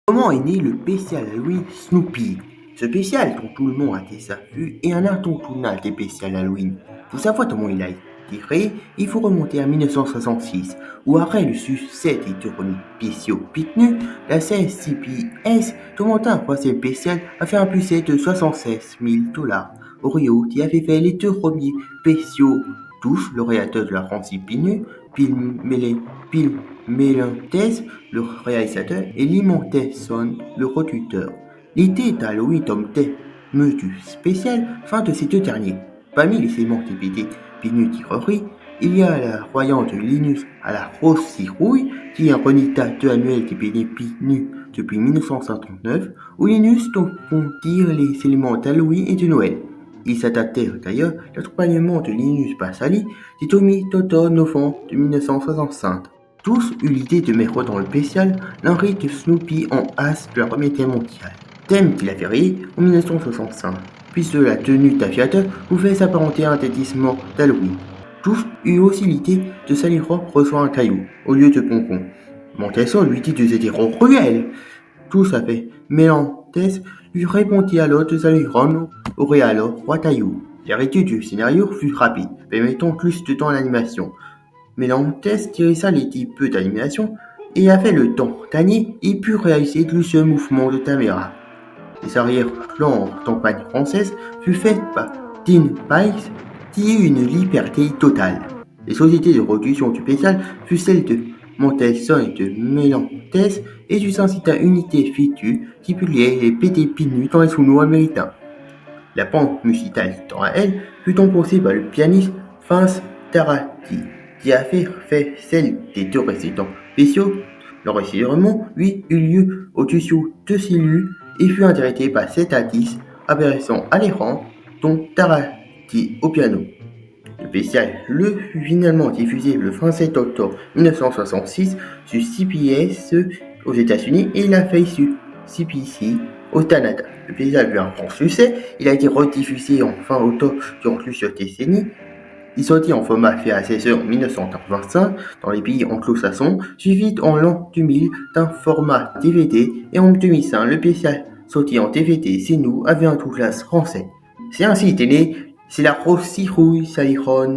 Comment est né le spécial Halloween Snoopy? Ce spécial dont tout le monde a été vu est un incontournable des spéciales Halloween. Pour savoir comment il a été créé, il faut remonter à 1966, où après le succès des tournées spéciaux Pique-Nu, la série CBS demanda un troisième spécial a fait un budget de 76 000 $. Oreo qui avait fait les deux premiers spéciaux, tous le réalisateur de la franchise Pique-Nu, Bill Melendez, le réalisateur, et Lee Monteson, le producteur. L'idée d'Halloween comme thème du spécial fin de ces deux derniers. Parmi les éléments TPT Pinus Tirrerie, il y a la croyance de Linus à la rose citrouille, qui est un renitateur annuel TPT Pinus depuis 1959, où Linus dire les éléments d'Halloween et de Noël. Il s'adaptait d'ailleurs l'accompagnement de Linus Passali du Tommy Toto novembre de 1965. Tous eurent l'idée de mettre dans le spécial l'Henri de Snoopy en as de la Première Guerre mondiale, thème qu'il avait rayé en 1965, puisque la tenue d'aviateur pouvait s'apparenter à un déguisement d'Halloween. Tous eurent aussi l'idée de Sally Rock reçoit un caillou au lieu de pompon. Montesson lui dit de se dire cruel. Tous avaient Mélanthès lui répondit alors que Sally Rock aurait alors roi caillou. La réétude du scénario fut rapide, permettant plus de temps à l'animation. Mélanthès dirigea l'équipe peu d'animation et avait le temps gagné et put réaliser de seul mouvement de caméra. Les arrière-plans en campagne française furent faits par Dean Pike qui eut une liberté totale. Les sociétés de production du spécial furent celles de Montesson et de Mélanthès et du syndicat Unité Fitu qui publiait les PT Pinus dans les journaux américains. La bande musicale, quant à elle, fut composée par le pianiste Vince Tarati, qui a fait celle des deux précédents spéciaux. L'enregistrement, lui, eut lieu au studio de Cellules et fut interprété par 7 artistes apparaissant à l'écran, dont Tarati au piano. Le spécial fut finalement diffusé le 27 octobre 1966 sur CBS aux États-Unis et la fait sur CBC au Canada. Le spécial fut un grand succès. Il a été rediffusé en fin octobre durant plusieurs décennies. Il sortit en format VHS en 1985 dans les pays anglo-saxons, suivi en l'an 2000 d'un format DVD, et en 2005, le spécial sorti en DVD chez nous avait un doublage français. C'est ainsi qu'est né, c'est la rose citrouille, Sally Rock.